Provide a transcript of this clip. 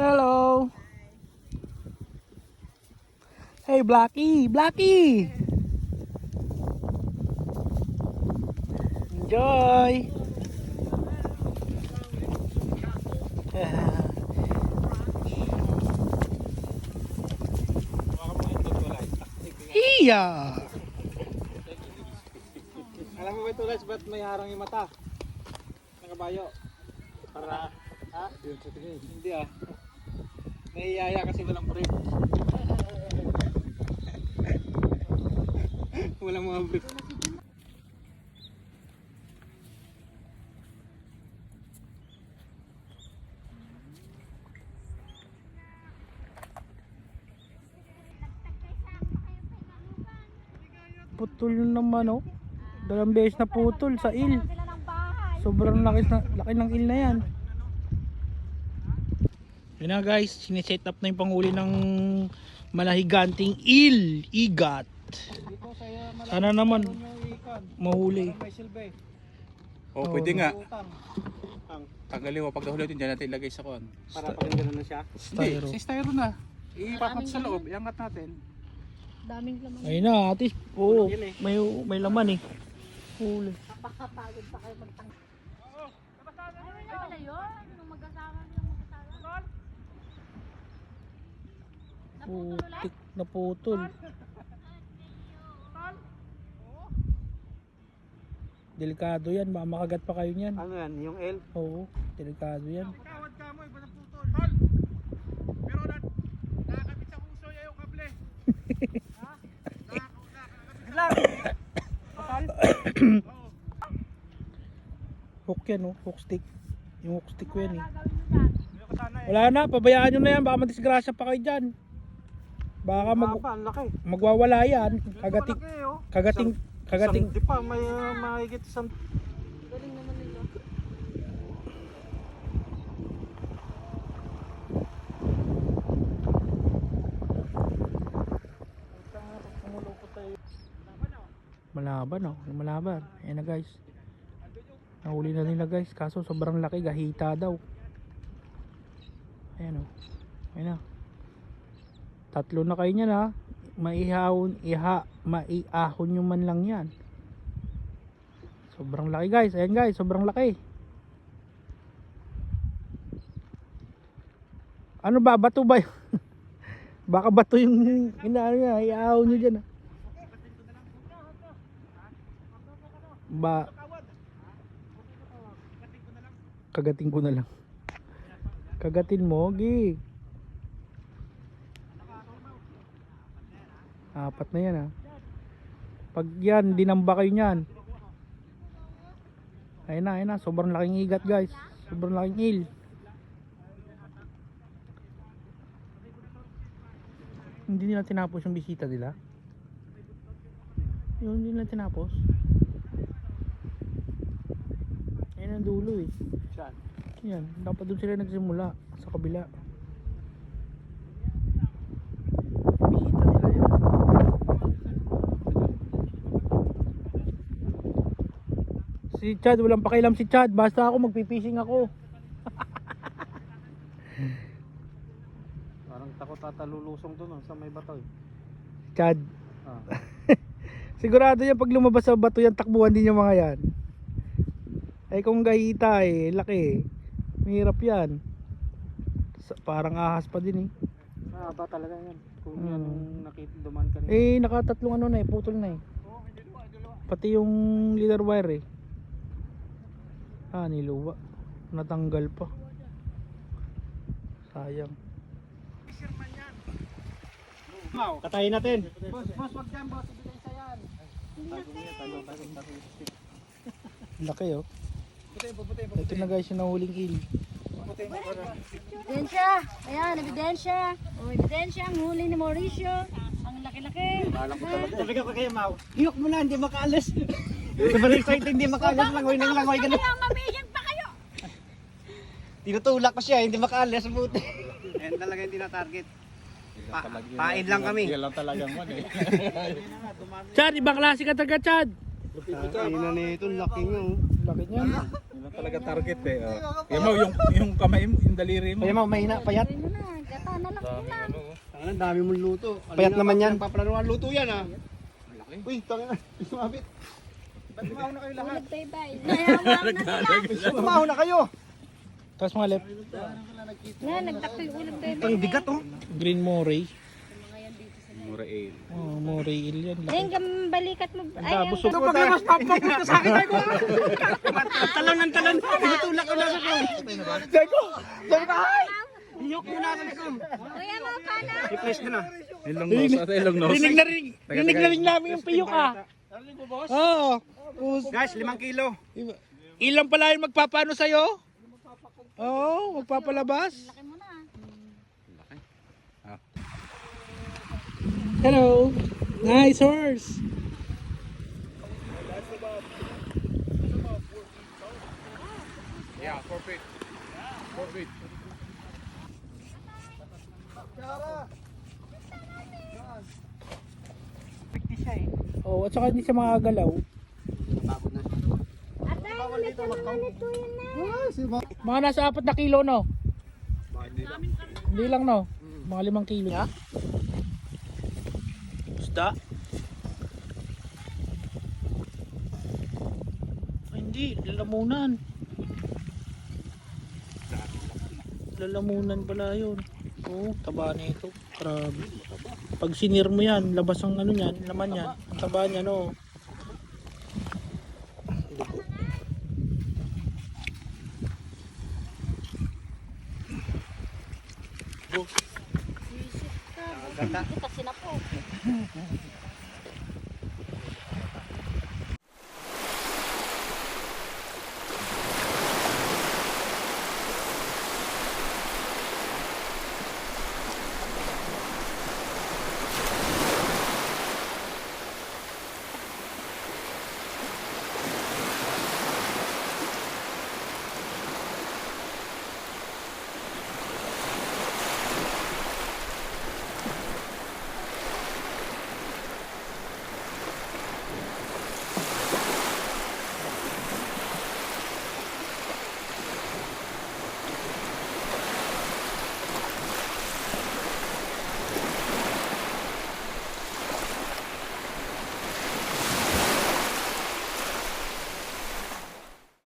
Hello. Hey, Blackie. Blackie. Enjoy. Iya. Alam mo ba ito guys, ba't may harang yung mata? Ng kabayo. Para, ha? Hindi ah. Nahihiyaya kasi walang brief. Walang mga brief. Putol naman oh. Dalawang beses na putol sa il. Sobrang laki ng il na yan. Yun na guys, siniset up na yung panghuli ng malahiganting il, igat. Dito sa'yo Sana naman mahuli. may silbi. Oh, pwede nga. Utang. Tanggalin mo pag nahuli din dyan natin ilagay sa kon. Para pag gano'n na siya. Styro. Sa styro na. Ipapat sa loob, iangat natin. Daming laman. Ayun na, atis. Oo, Yun eh. may laman eh. Huli. Napakapagod pa kayo magtang. Ay, wala yun. Nung magkasama nilang magkasama. Putik na putol. Delikado yan, baka makagat pa kayo niyan. Ano yan? Yung L? Oo, delikado yan. Kawad ka mo, iba ng putol. Pero nakakabit sa puso niya yung kable. Ha? Nakakabit. Hook yan oh, hook stick. Yung hook stick ko yan eh. Wala na, pabayaan nyo na yan, baka madisgrasya pa kayo dyan. Baka Ang laki. magwawala yan. Kagating, Malaki, oh. kagating. Di pa, may mahigit isang... Galing naman nila. Malaban oh, malaban. Ayan na guys. Nahuli na nila guys, kaso sobrang laki, gahita daw. Ayan oh. Ayan na. Tatlo na kayo niyan ha. Maiahon nyo man lang yan. Sobrang laki guys. Ayan guys, sobrang laki. Ano ba? Bato ba yun? Baka bato yung inaano niya. Iahon nyo dyan ha. Kagatin ko na lang. Kagatin mo, gi. Apat na yan ha. Pag yan, dinamba kayo nyan. Ayun na, sobrang laking igat guys. Sobrang laking il. Hindi nila tinapos yung bisita nila. Yun, hindi nila tinapos. Ayun ang dulo eh. Saan? Yan, dapat doon sila nagsimula sa kabila. Bisita nila yan. Si Chad, walang pakialam si Chad. Basta ako magpipishing ako. Parang takot ata lulusong doon sa may bato eh. Chad. Ah. Sigurado yan pag lumabas sa bato yan, takbuhan din yung mga yan. Ay kung gahita eh, laki. Mahirap yan. Parang ahas pa din eh. Ba talaga yan. Kung Hmm. yan nakita duman kanina. Eh nakatatlong ano na eh, putol na eh. Pati yung leader wire eh. Ah, niluwa. Natanggal pa. Sayang. Katayin natin. Boss, wag dyan boss. Ibigay sa yan. Laki oh. Ito na guys yung nahuling kill. Ebidensya! Ayan, ebidensya! O, ebidensya ang huli ni Mauricio. Ang laki-laki. Sabi ka pa kayo, Mau. Hiyok mo na, hindi makaalis. Sobrang excited, hindi makaalis. Langoy ng langoy. Ganun. Kaya mamigyan pa kayo! Tinutulak ko siya, hindi makaalis. Buti. Yan talaga yung tina-target. Pain lang kami. Yan lang talagang man eh. Chad, ibang klase ka talaga Chad. Ina nito, laki nyo. Laki niya. Yun lang talaga target eh. Yan mo, yung kamay mo, yung daliri mo. Kaya mo, mahina, payat. Ano na, gata na lang ulam. Ang dami mong luto. Payat naman yan. Papalaruan luto yan ah. Malaki. Uy, tangina. Sumabit. Ba't tumaho na kayo lahat? Ulag bye-bye. Nayawa na sila. Tumaho na kayo. Tapos mga left. Na, nagtakto yung ulag bye-bye. Ang bigat oh. Green moray. Mura ale. Oh, moray il yan. Ayun, balikat mo. Ay, ang Busog Ito paglabas, papapot sa akin tayo. Talon ng talon. Tinutulak ko na sa ko. Dego! Dego! Ay! Iyok mo na sa likod. Kuya mo, pana. I-place ko na. Ilong nose. Ate ilong nose. Rinig na rin. Rinig na rin namin yung piyok ah. Oo. Guys, 5 kilo. Ilang pala yung magpapano sa'yo? Oo, magpapalabas. Laki mo na. Hello. Nice horse. Yeah, 4 feet. 4 feet. Oh, at saka hindi siya makagalaw. Atay, ulit ka naman ito yun na. Mga nasa 4 na kilo no? Hindi lang no? Mga 5 kilo. Yeah? Isda? Ay, hindi, lalamunan. Lalamunan pala yun. Oo, taba na ito. Grabe. Pag sinir mo yan, labas ang ano yan, laman yan. Ang taba niya no. Visit ka. Kasi na po.